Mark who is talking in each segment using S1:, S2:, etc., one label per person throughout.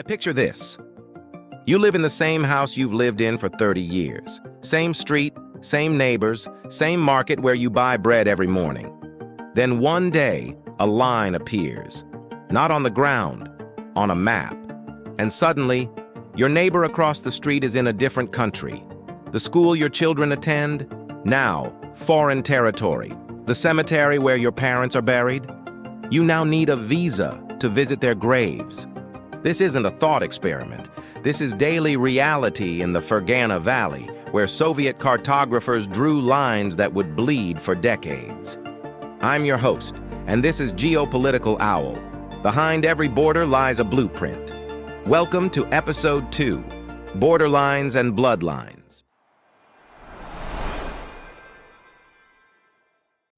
S1: Picture this. You live in the same house you've lived in for 30 years. Same street, same neighbors, same market where you buy bread every morning. Then one day, a line appears. Not on the ground, on a map. And suddenly, your neighbor across the street is in a different country. The school your children attend? Now, foreign territory. The cemetery where your parents are buried? You now need a visa to visit their graves. This isn't a thought experiment. This is daily reality in the Fergana Valley, where Soviet cartographers drew lines that would bleed for decades. I'm your host, and this is Geopolitical Owl. Behind every border lies a blueprint. Welcome to Episode 2, Borderlines and Bloodlines.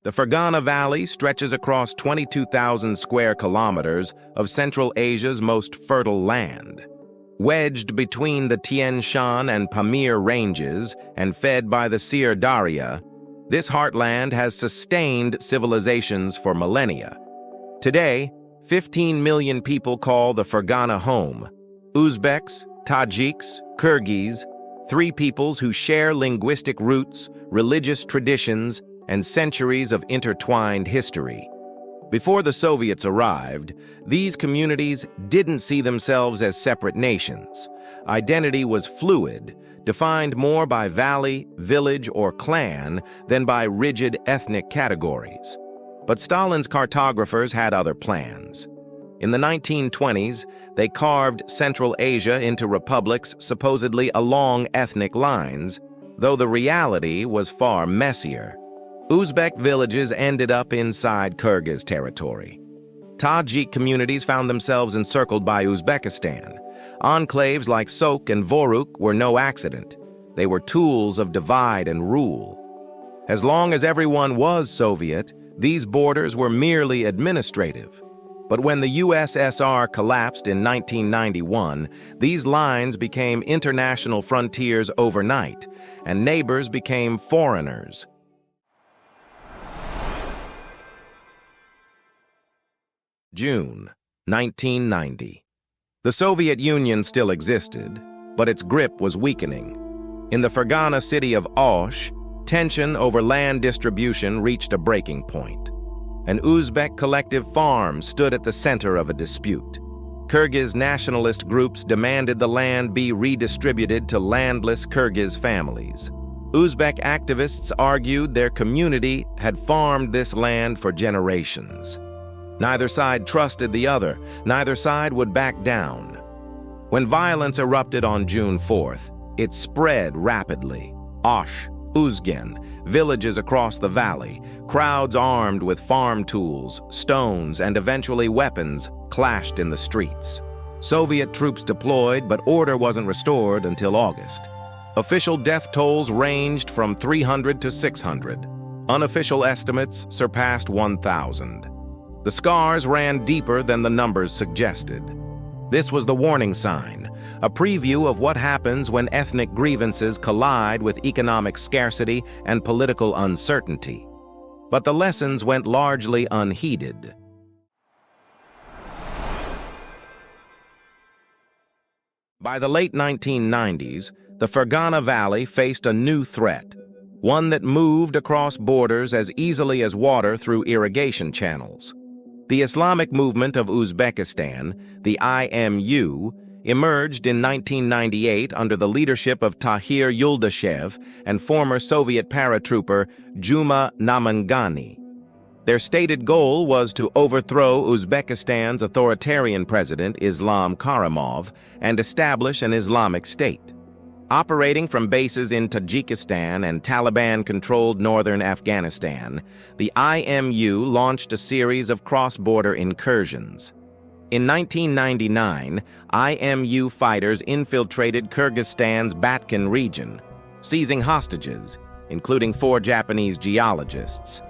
S1: The Fergana Valley stretches across 22,000 square kilometers of Central Asia's most fertile land. Wedged between the Tian Shan and Pamir ranges and fed by the Sir Darya, this heartland has sustained civilizations for millennia. Today, 15 million people call the Fergana home. Uzbeks, Tajiks, Kyrgyz, three peoples who share linguistic roots, religious traditions, and centuries of intertwined history. Before the Soviets arrived, these communities didn't see themselves as separate nations. Identity was fluid, defined more by valley, village, or clan than by rigid ethnic categories. But Stalin's cartographers had other plans. In the 1920s, they carved Central Asia into republics supposedly along ethnic lines, though the reality was far messier. Uzbek villages ended up inside Kyrgyz territory. Tajik communities found themselves encircled by Uzbekistan. Enclaves like Sok and Vorukh were no accident. They were tools of divide and rule. As long as everyone was Soviet, these borders were merely administrative. But when the USSR collapsed in 1991, these lines became international frontiers overnight, and neighbors became foreigners. June 1990. The Soviet Union still existed, but its grip was weakening. In the Fergana city of Osh, tension over land distribution reached a breaking point. An Uzbek collective farm stood at the center of a dispute. Kyrgyz nationalist groups demanded the land be redistributed to landless Kyrgyz families. Uzbek activists argued their community had farmed this land for generations. Neither side trusted the other. Neither side would back down. When violence erupted on June 4th, it spread rapidly. Osh, Uzgen, villages across the valley, crowds armed with farm tools, stones, and eventually weapons clashed in the streets. Soviet troops deployed, but order wasn't restored until August. Official death tolls ranged from 300 to 600. Unofficial estimates surpassed 1,000. The scars ran deeper than the numbers suggested. This was the warning sign, a preview of what happens when ethnic grievances collide with economic scarcity and political uncertainty. But the lessons went largely unheeded. By the late 1990s, the Fergana Valley faced a new threat, one that moved across borders as easily as water through irrigation channels. The Islamic Movement of Uzbekistan, the IMU, emerged in 1998 under the leadership of Tahir Yuldashev and former Soviet paratrooper Juma Namangani. Their stated goal was to overthrow Uzbekistan's authoritarian president Islam Karimov and establish an Islamic state. Operating from bases in Tajikistan and Taliban-controlled northern Afghanistan, the IMU launched a series of cross-border incursions. In 1999, IMU fighters infiltrated Kyrgyzstan's Batken region, seizing hostages, including 4 Japanese geologists.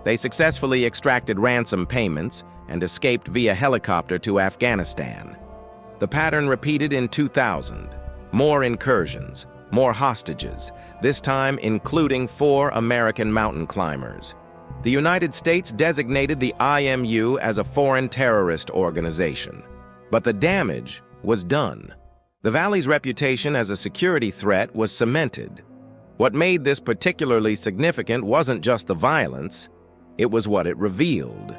S1: They successfully extracted ransom payments and escaped via helicopter to Afghanistan. The pattern repeated in 2000. More incursions, more hostages, this time including 4 American mountain climbers. The United States designated the IMU as a foreign terrorist organization. But the damage was done. The valley's reputation as a security threat was cemented. What made this particularly significant wasn't just the violence, it was what it revealed.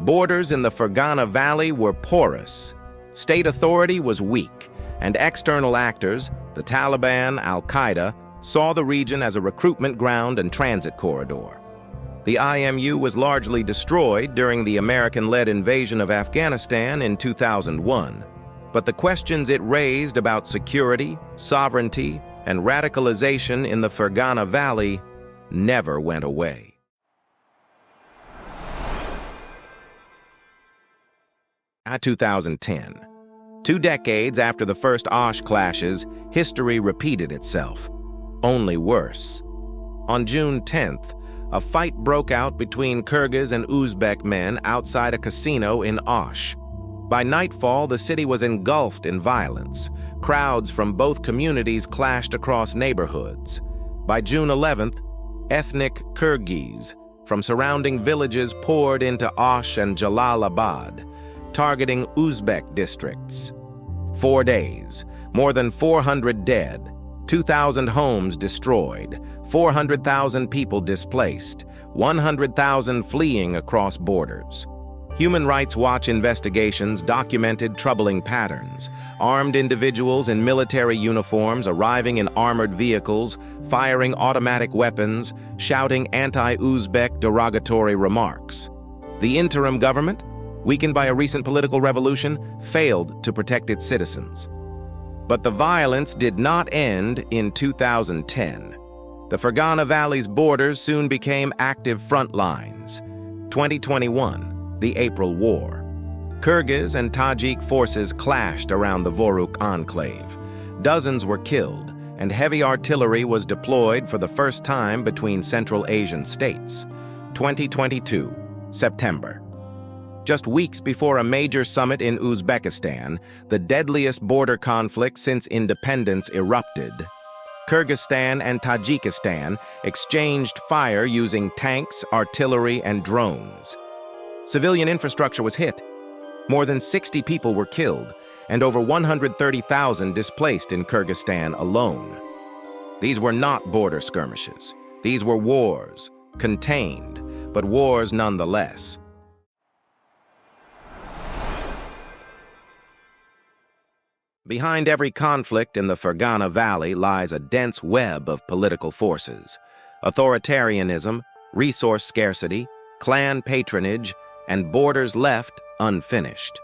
S1: Borders in the Fergana Valley were porous, state authority was weak, and external actors, the Taliban, Al-Qaeda, saw the region as a recruitment ground and transit corridor. The IMU was largely destroyed during the American-led invasion of Afghanistan in 2001, but the questions it raised about security, sovereignty, and radicalization in the Fergana Valley never went away. In 2010, 2 decades after the first Osh clashes, history repeated itself, only worse. On June 10th, a fight broke out between Kyrgyz and Uzbek men outside a casino in Osh. By nightfall, the city was engulfed in violence. Crowds from both communities clashed across neighborhoods. By June 11th, ethnic Kyrgyz from surrounding villages poured into Osh and Jalalabad, targeting Uzbek districts. 4 days, more than 400 dead, 2,000 homes destroyed, 400,000 people displaced, 100,000 fleeing across borders. Human Rights Watch investigations documented troubling patterns. Armed individuals in military uniforms arriving in armored vehicles, firing automatic weapons, shouting anti-Uzbek derogatory remarks. The interim government, weakened by a recent political revolution, failed to protect its citizens. But the violence did not end in 2010. The Fergana Valley's borders soon became active front lines. 2021, the April War. Kyrgyz and Tajik forces clashed around the Vorukh Enclave. Dozens were killed, and heavy artillery was deployed for the first time between Central Asian states. 2022, September. Just weeks before a major summit in Uzbekistan, the deadliest border conflict since independence erupted. Kyrgyzstan and Tajikistan exchanged fire using tanks, artillery, and drones. Civilian infrastructure was hit. More than 60 people were killed, and over 130,000 displaced in Kyrgyzstan alone. These were not border skirmishes. These were wars, contained, but wars nonetheless. Behind every conflict in the Fergana Valley lies a dense web of political forces: authoritarianism, resource scarcity, clan patronage, and borders left unfinished.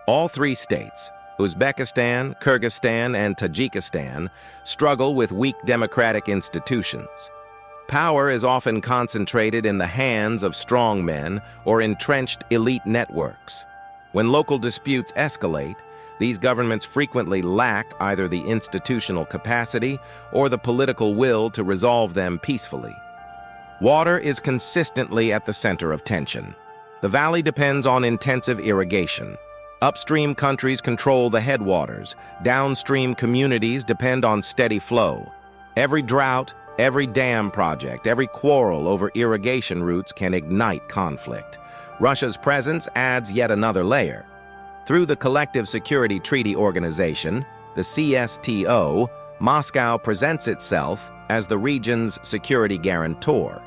S1: All 3 states, Uzbekistan, Kyrgyzstan, and Tajikistan, struggle with weak democratic institutions. Power is often concentrated in the hands of strongmen or entrenched elite networks. When local disputes escalate, these governments frequently lack either the institutional capacity or the political will to resolve them peacefully. Water is consistently at the center of tension. The valley depends on intensive irrigation. Upstream countries control the headwaters. Downstream communities depend on steady flow. Every drought, every dam project, every quarrel over irrigation routes can ignite conflict. Russia's presence adds yet another layer. Through the Collective Security Treaty Organization, the CSTO, Moscow presents itself as the region's security guarantor.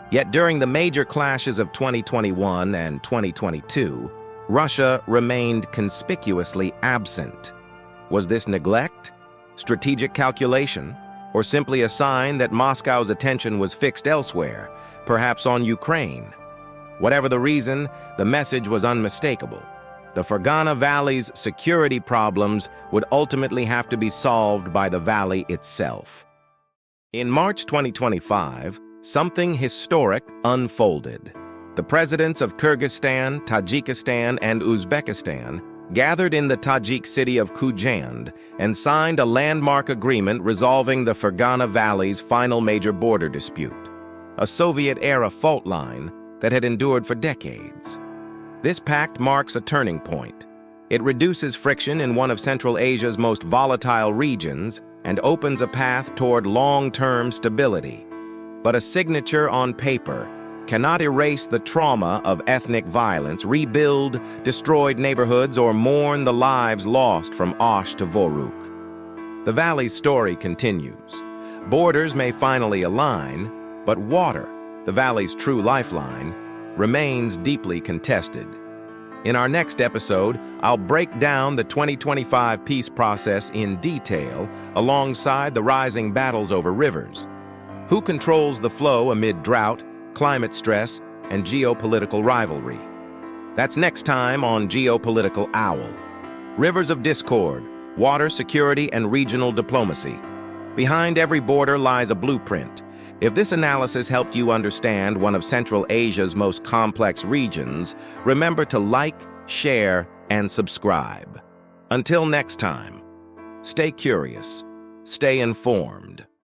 S1: Yet during the major clashes of 2021 and 2022, Russia remained conspicuously absent. Was this neglect, strategic calculation, or simply a sign that Moscow's attention was fixed elsewhere, perhaps on Ukraine? Whatever the reason, the message was unmistakable. The Fergana Valley's security problems would ultimately have to be solved by the valley itself. In March 2025, something historic unfolded. The presidents of Kyrgyzstan, Tajikistan, and Uzbekistan gathered in the Tajik city of Kyrgyzstan and signed a landmark agreement resolving the Fergana Valley's final major border dispute, a Soviet-era fault line that had endured for decades. This pact marks a turning point. It reduces friction in one of Central Asia's most volatile regions and opens a path toward long-term stability. But a signature on paper, cannot erase the trauma of ethnic violence, rebuild destroyed neighborhoods, or mourn the lives lost from Osh to Vorukh. The valley's story continues. Borders may finally align, but water, the valley's true lifeline, remains deeply contested. In our next episode, I'll break down the 2025 peace process in detail alongside the rising battles over rivers. Who controls the flow amid drought, climate stress, and geopolitical rivalry? That's next time on Geopolitical Owl. Rivers of discord, water security, and regional diplomacy. Behind every border lies a blueprint. If this analysis helped you understand one of Central Asia's most complex regions, remember to like, share, and subscribe. Until next time, stay curious, stay informed.